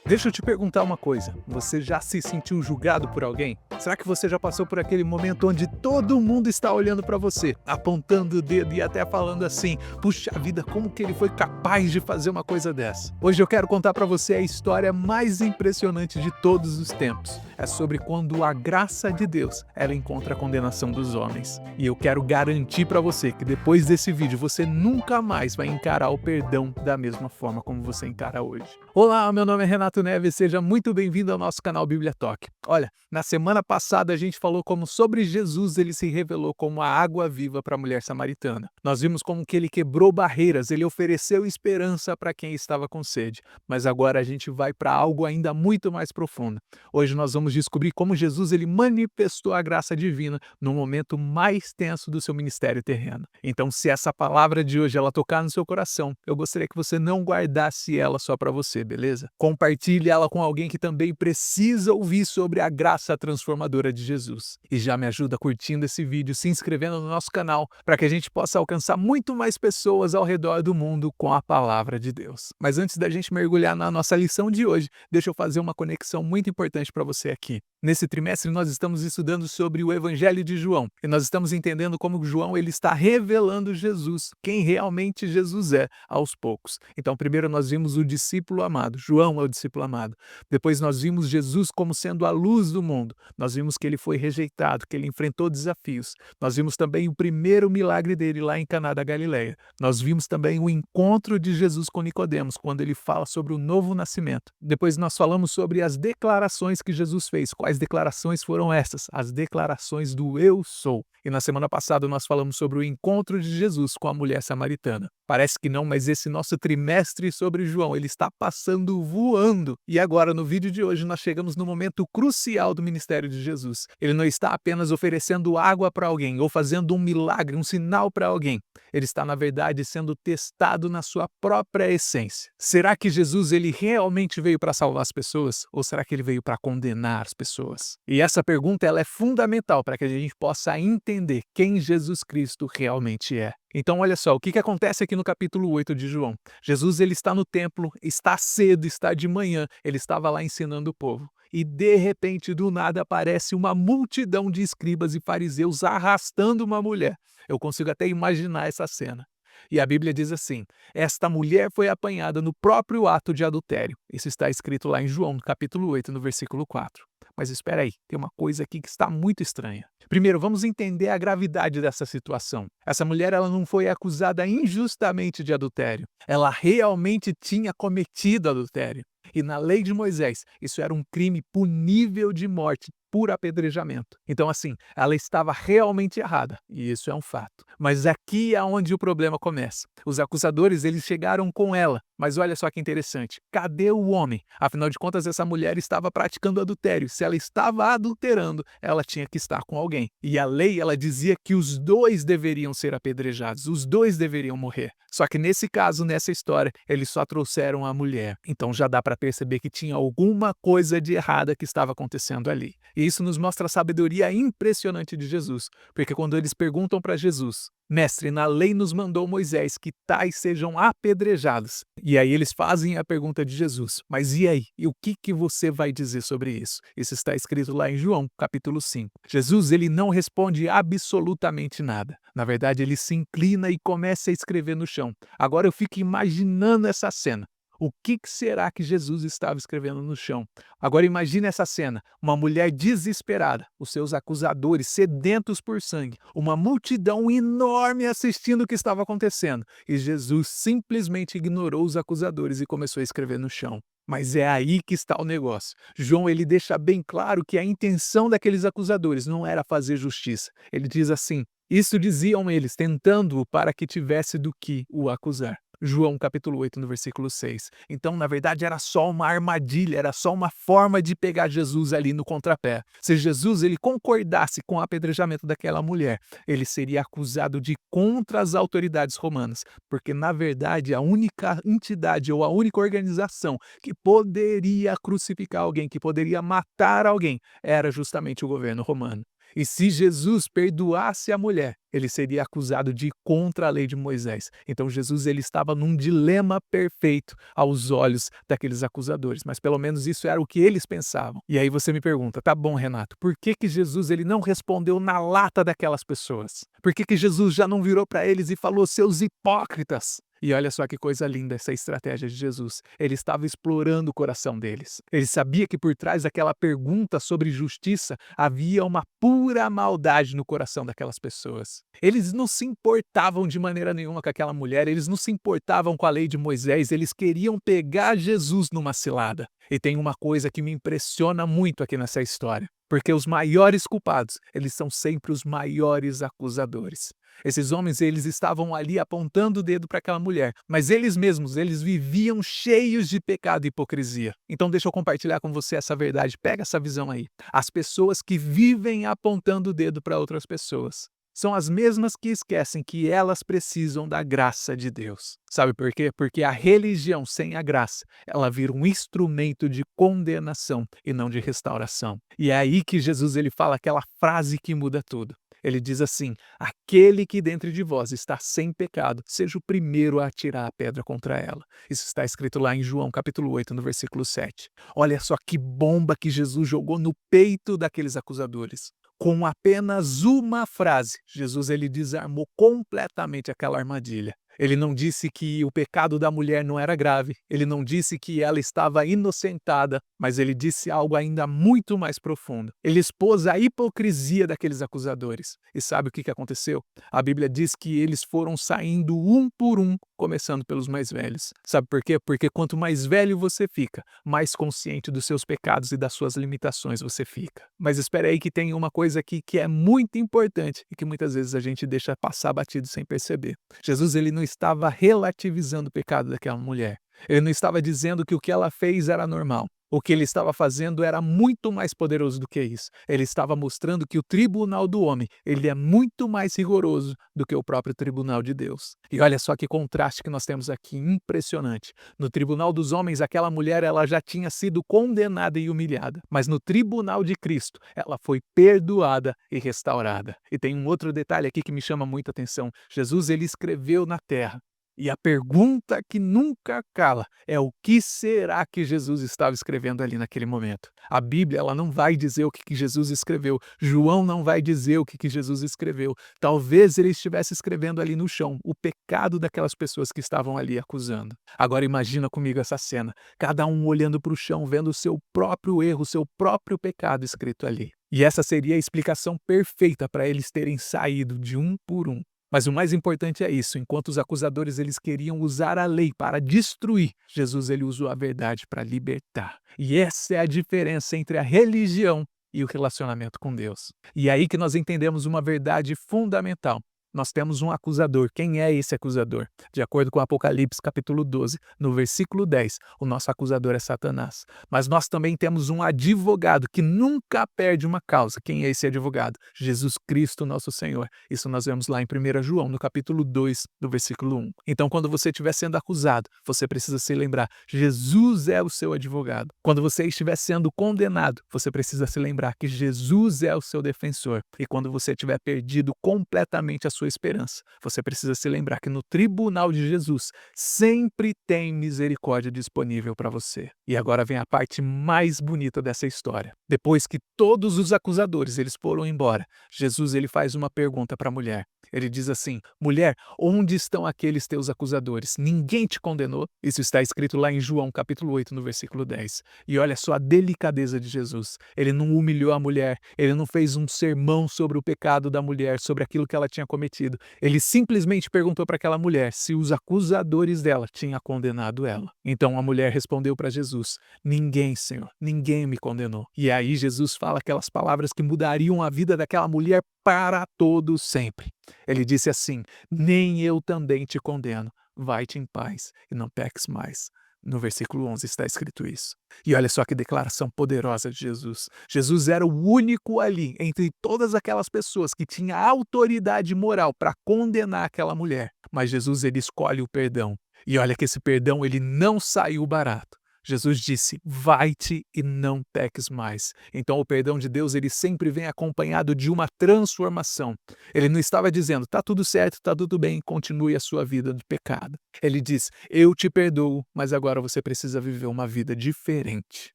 Deixa eu te perguntar uma coisa, você já se sentiu julgado por alguém? Será que você já passou por aquele momento onde todo mundo está olhando para você, apontando o dedo e até falando assim: "Puxa vida, como que ele foi capaz de fazer uma coisa dessa?" Hoje eu quero contar para você a história mais impressionante de todos os tempos. É sobre quando a graça de Deus, ela encontra a condenação dos homens. E eu quero garantir para você que depois desse vídeo você nunca mais vai encarar o perdão da mesma forma como você encara hoje. Olá, meu nome é Renato Neves, seja muito bem-vindo ao nosso canal Bíblia Talk. Olha, na semana passada a gente falou como sobre Jesus ele se revelou como a água viva para a mulher samaritana. Nós vimos como que ele quebrou barreiras, ele ofereceu esperança para quem estava com sede. Mas agora a gente vai para algo ainda muito mais profundo. Hoje nós vamos descobrir como Jesus ele manifestou a graça divina no momento mais tenso do seu ministério terreno. Então, se essa palavra de hoje ela tocar no seu coração, eu gostaria que você não guardasse ela só para você, beleza? Compartilhe ela com alguém que também precisa ouvir sobre a graça transformadora de Jesus. E já me ajuda curtindo esse vídeo, se inscrevendo no nosso canal, para que a gente possa alcançar muito mais pessoas ao redor do mundo com a palavra de Deus. Mas antes da gente mergulhar na nossa lição de hoje, deixa eu fazer uma conexão muito importante para você aqui. Nesse trimestre nós estamos estudando sobre o Evangelho de João e nós estamos entendendo como João ele está revelando Jesus, quem realmente Jesus é, aos poucos. Então primeiro nós vimos o discípulo amado, João é o discípulo amado. Depois nós vimos Jesus como sendo a luz do mundo. Nós vimos que ele foi rejeitado, que ele enfrentou desafios. Nós vimos também o primeiro milagre dele lá em Caná da Galileia. Nós vimos também o encontro de Jesus com Nicodemos, quando ele fala sobre o novo nascimento. Depois nós falamos sobre as declarações que Jesus fez. Quais declarações foram essas? As declarações do eu sou. E na semana passada nós falamos sobre o encontro de Jesus com a mulher samaritana. Parece que não, mas esse nosso trimestre sobre João, ele está passando voando. E agora, no vídeo de hoje, nós chegamos no momento crucial do ministério de Jesus. Ele não está apenas oferecendo água para alguém ou fazendo um milagre, um sinal para alguém. Ele está, na verdade, sendo testado na sua própria essência. Será que Jesus ele realmente veio para salvar as pessoas? Ou será que ele veio para condenar as pessoas? E essa pergunta ela é fundamental para que a gente possa entender quem Jesus Cristo realmente é. Então olha só, o que acontece aqui no capítulo 8 de João? Jesus ele está no templo, está cedo, está de manhã, ele estava lá ensinando o povo. E de repente, do nada, aparece uma multidão de escribas e fariseus arrastando uma mulher. Eu consigo até imaginar essa cena. E a Bíblia diz assim: esta mulher foi apanhada no próprio ato de adultério. Isso está escrito lá em João, no capítulo 8, no versículo 4. Mas espera aí, tem uma coisa aqui que está muito estranha. Primeiro, vamos entender a gravidade dessa situação. Essa mulher ela não foi acusada injustamente de adultério. Ela realmente tinha cometido adultério. E na lei de Moisés, isso era um crime punível de morte por apedrejamento. Então, assim, ela estava realmente errada, e isso é um fato. Mas aqui é onde o problema começa. Os acusadores, eles chegaram com ela, mas olha só que interessante. Cadê o homem? Afinal de contas, essa mulher estava praticando adultério. Se ela estava adulterando, ela tinha que estar com alguém. E a lei, ela dizia que os dois deveriam ser apedrejados, os dois deveriam morrer. Só que nesse caso, nessa história, eles só trouxeram a mulher. Então já dá para perceber que tinha alguma coisa de errada que estava acontecendo ali. E isso nos mostra a sabedoria impressionante de Jesus, porque quando eles perguntam para Jesus: Mestre, na lei nos mandou Moisés que tais sejam apedrejados. E aí eles fazem a pergunta de Jesus: mas e aí? E o que você vai dizer sobre isso? Isso está escrito lá em João, capítulo 5. Jesus, ele não responde absolutamente nada. Na verdade, ele se inclina e começa a escrever no chão. Agora eu fico imaginando essa cena. O que será que Jesus estava escrevendo no chão? Agora imagine essa cena, uma mulher desesperada, os seus acusadores sedentos por sangue, uma multidão enorme assistindo o que estava acontecendo, e Jesus simplesmente ignorou os acusadores e começou a escrever no chão. Mas é aí que está o negócio. João ele deixa bem claro que a intenção daqueles acusadores não era fazer justiça. Ele diz assim: isso diziam eles, tentando-o para que tivesse do que o acusar. João capítulo 8, no versículo 6. Então, na verdade, era só uma armadilha, era só uma forma de pegar Jesus ali no contrapé. Se Jesus ele concordasse com o apedrejamento daquela mulher, ele seria acusado de contra as autoridades romanas, porque, na verdade, a única entidade ou a única organização que poderia crucificar alguém, que poderia matar alguém, era justamente o governo romano. E se Jesus perdoasse a mulher, ele seria acusado de ir contra a lei de Moisés. Então Jesus ele estava num dilema perfeito aos olhos daqueles acusadores, mas pelo menos isso era o que eles pensavam. E aí você me pergunta, tá bom, Renato, por que que Jesus ele não respondeu na lata daquelas pessoas? Por que que Jesus já não virou para eles e falou, seus hipócritas? E olha só que coisa linda essa estratégia de Jesus. Ele estava explorando o coração deles. Ele sabia que por trás daquela pergunta sobre justiça havia uma pura maldade no coração daquelas pessoas. Eles não se importavam de maneira nenhuma com aquela mulher, eles não se importavam com a lei de Moisés, eles queriam pegar Jesus numa cilada. E tem uma coisa que me impressiona muito aqui nessa história, porque os maiores culpados, eles são sempre os maiores acusadores. Esses homens, eles estavam ali apontando o dedo para aquela mulher, mas eles mesmos, eles viviam cheios de pecado e hipocrisia. Então deixa eu compartilhar com você essa verdade, pega essa visão aí. As pessoas que vivem apontando o dedo para outras pessoas são as mesmas que esquecem que elas precisam da graça de Deus. Sabe por quê? Porque a religião sem a graça, ela vira um instrumento de condenação e não de restauração. E é aí que Jesus ele fala aquela frase que muda tudo. Ele diz assim, aquele que dentre de vós está sem pecado, seja o primeiro a atirar a pedra contra ela. Isso está escrito lá em João capítulo 8, no versículo 7. Olha só que bomba que Jesus jogou no peito daqueles acusadores. Com apenas uma frase, Jesus ele desarmou completamente aquela armadilha. Ele não disse que o pecado da mulher não era grave, ele não disse que ela estava inocentada, mas ele disse algo ainda muito mais profundo. Ele expôs a hipocrisia daqueles acusadores. E sabe o que aconteceu? A Bíblia diz que eles foram saindo um por um, começando pelos mais velhos. Sabe por quê? Porque quanto mais velho você fica, mais consciente dos seus pecados e das suas limitações você fica. Mas espere aí que tem uma coisa aqui que é muito importante e que muitas vezes a gente deixa passar batido sem perceber. Jesus ele não estava relativizando o pecado daquela mulher. Ele não estava dizendo que o que ela fez era normal. O que ele estava fazendo era muito mais poderoso do que isso. Ele estava mostrando que o tribunal do homem, ele é muito mais rigoroso do que o próprio tribunal de Deus. E olha só que contraste que nós temos aqui, impressionante. No tribunal dos homens, aquela mulher ela já tinha sido condenada e humilhada, mas no tribunal de Cristo, ela foi perdoada e restaurada. E tem um outro detalhe aqui que me chama muita atenção. Jesus ele escreveu na terra. E a pergunta que nunca cala é o que será que Jesus estava escrevendo ali naquele momento? A Bíblia ela não vai dizer o que Jesus escreveu. João não vai dizer o que Jesus escreveu. Talvez ele estivesse escrevendo ali no chão o pecado daquelas pessoas que estavam ali acusando. Agora imagina comigo essa cena. Cada um olhando para o chão, vendo o seu próprio erro, o seu próprio pecado escrito ali. E essa seria a explicação perfeita para eles terem saído de um por um. Mas o mais importante é isso, enquanto os acusadores eles queriam usar a lei para destruir, Jesus ele usou a verdade para libertar. E essa é a diferença entre a religião e o relacionamento com Deus. E é aí que nós entendemos uma verdade fundamental. Nós temos um acusador. Quem é esse acusador? De acordo com Apocalipse capítulo 12, no versículo 10, o nosso acusador é Satanás. Mas nós também temos um advogado que nunca perde uma causa. Quem é esse advogado? Jesus Cristo, nosso Senhor. Isso nós vemos lá em 1 João, no capítulo 2, no versículo 1. Então, quando você estiver sendo acusado, você precisa se lembrar, Jesus é o seu advogado. Quando você estiver sendo condenado, você precisa se lembrar que Jesus é o seu defensor. E quando você tiver perdido completamente a sua esperança, você precisa se lembrar que no tribunal de Jesus sempre tem misericórdia disponível para você. E agora vem a parte mais bonita dessa história. Depois que todos os acusadores eles foram embora, Jesus ele faz uma pergunta para a mulher. Ele diz assim: mulher, onde estão aqueles teus acusadores? Ninguém te condenou? Isso está escrito lá em João capítulo 8, no versículo 10. E olha só a delicadeza de Jesus. Ele não humilhou a mulher, ele não fez um sermão sobre o pecado da mulher, sobre aquilo que ela tinha cometido. Ele simplesmente perguntou para aquela mulher se os acusadores dela tinham condenado ela. Então a mulher respondeu para Jesus: ninguém, Senhor, ninguém me condenou. E aí Jesus fala aquelas palavras que mudariam a vida daquela mulher para todo sempre. Ele disse assim: nem eu também te condeno, vai-te em paz e não peques mais. No versículo 11 está escrito isso. E olha só que declaração poderosa de Jesus. Jesus era o único ali, entre todas aquelas pessoas que tinha autoridade moral para condenar aquela mulher. Mas Jesus ele escolhe o perdão. E olha que esse perdão ele não saiu barato. Jesus disse: vai-te e não peques mais. Então o perdão de Deus, ele sempre vem acompanhado de uma transformação. Ele não estava dizendo: tá tudo certo, tá tudo bem, continue a sua vida de pecado. Ele diz: eu te perdoo, mas agora você precisa viver uma vida diferente.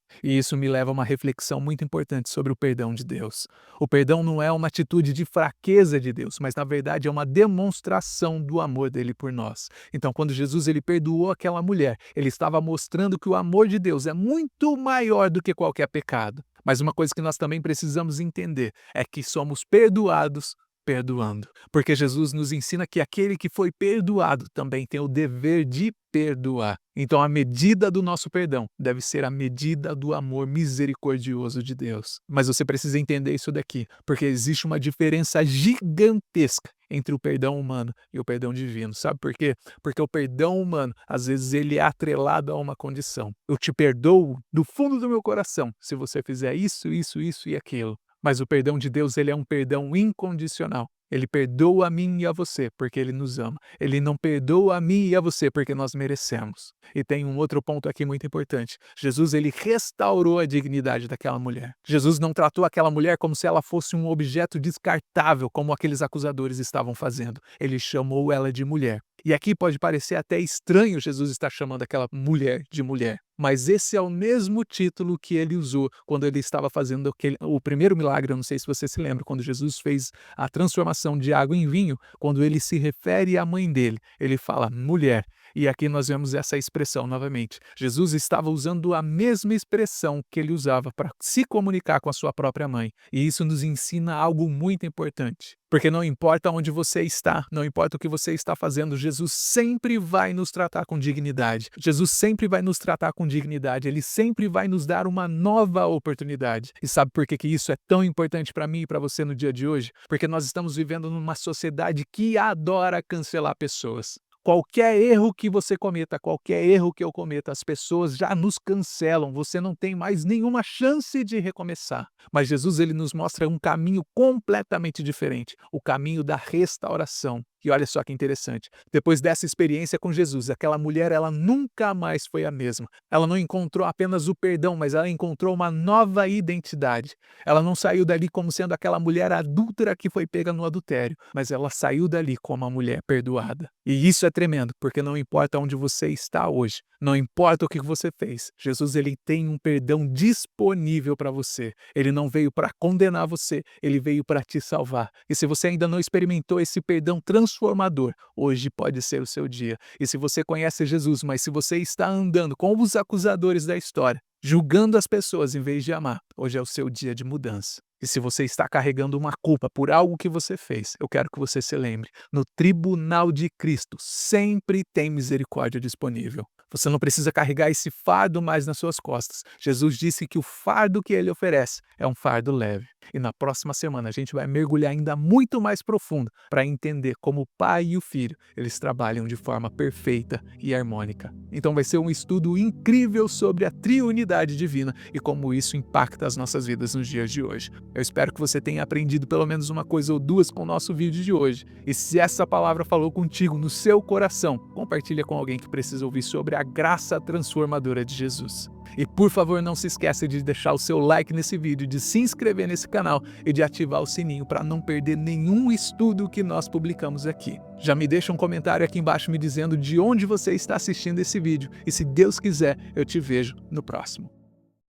E isso me leva a uma reflexão muito importante sobre o perdão de Deus. O perdão não é uma atitude de fraqueza de Deus, mas na verdade é uma demonstração do amor dele por nós. Então, quando Jesus ele perdoou aquela mulher, ele estava mostrando que o amor de Deus é muito maior do que qualquer pecado. Mas uma coisa que nós também precisamos entender é que somos perdoados perdoando, porque Jesus nos ensina que aquele que foi perdoado também tem o dever de perdoar. Então a medida do nosso perdão deve ser a medida do amor misericordioso de Deus. Mas você precisa entender isso daqui, porque existe uma diferença gigantesca entre o perdão humano e o perdão divino. Sabe por quê? Porque o perdão humano, às vezes, ele é atrelado a uma condição. Eu te perdoo do fundo do meu coração se você fizer isso, isso, isso e aquilo. Mas o perdão de Deus, ele é um perdão incondicional. Ele perdoa a mim e a você porque ele nos ama. Ele não perdoa a mim e a você porque nós merecemos. E tem um outro ponto aqui muito importante. Jesus, ele restaurou a dignidade daquela mulher. Jesus não tratou aquela mulher como se ela fosse um objeto descartável, como aqueles acusadores estavam fazendo. Ele chamou ela de mulher. E aqui pode parecer até estranho Jesus estar chamando aquela mulher de mulher. Mas esse é o mesmo título que ele usou quando ele estava fazendo o primeiro milagre. Eu não sei se você se lembra, quando Jesus fez a transformação de água em vinho, quando ele se refere à mãe dele, ele fala mulher. E aqui nós vemos essa expressão novamente. Jesus estava usando a mesma expressão que ele usava para se comunicar com a sua própria mãe. E isso nos ensina algo muito importante. Porque não importa onde você está, não importa o que você está fazendo, Jesus sempre vai nos tratar com dignidade. Jesus sempre vai nos tratar com dignidade. Ele sempre vai nos dar uma nova oportunidade. E sabe por que isso é tão importante para mim e para você no dia de hoje? Porque nós estamos vivendo numa sociedade que adora cancelar pessoas. Qualquer erro que você cometa, qualquer erro que eu cometa, as pessoas já nos cancelam. Você não tem mais nenhuma chance de recomeçar. Mas Jesus, ele nos mostra um caminho completamente diferente, o caminho da restauração. E olha só que interessante. Depois dessa experiência com Jesus, aquela mulher, ela nunca mais foi a mesma. Ela não encontrou apenas o perdão, mas ela encontrou uma nova identidade. Ela não saiu dali como sendo aquela mulher adúltera que foi pega no adultério, mas ela saiu dali como uma mulher perdoada. E isso é tremendo, porque não importa onde você está hoje, não importa o que você fez, Jesus, ele tem um perdão disponível para você. Ele não veio para condenar você, ele veio para te salvar. E se você ainda não experimentou esse perdão transformador, hoje pode ser o seu dia. E se você conhece Jesus, mas se você está andando com os acusadores da história, julgando as pessoas em vez de amar, hoje é o seu dia de mudança. E se você está carregando uma culpa por algo que você fez, eu quero que você se lembre, no tribunal de Cristo sempre tem misericórdia disponível. Você não precisa carregar esse fardo mais nas suas costas. Jesus disse que o fardo que ele oferece é um fardo leve. E na próxima semana a gente vai mergulhar ainda muito mais profundo para entender como o pai e o filho, eles trabalham de forma perfeita e harmônica. Então vai ser um estudo incrível sobre a triunidade divina e como isso impacta as nossas vidas nos dias de hoje. Eu espero que você tenha aprendido pelo menos uma coisa ou duas com o nosso vídeo de hoje. E se essa palavra falou contigo no seu coração, compartilha com alguém que precisa ouvir sobre a graça transformadora de Jesus. E por favor, não se esqueça de deixar o seu like nesse vídeo, de se inscrever nesse canal e de ativar o sininho para não perder nenhum estudo que nós publicamos aqui. Já me deixa um comentário aqui embaixo me dizendo de onde você está assistindo esse vídeo e se Deus quiser, eu te vejo no próximo.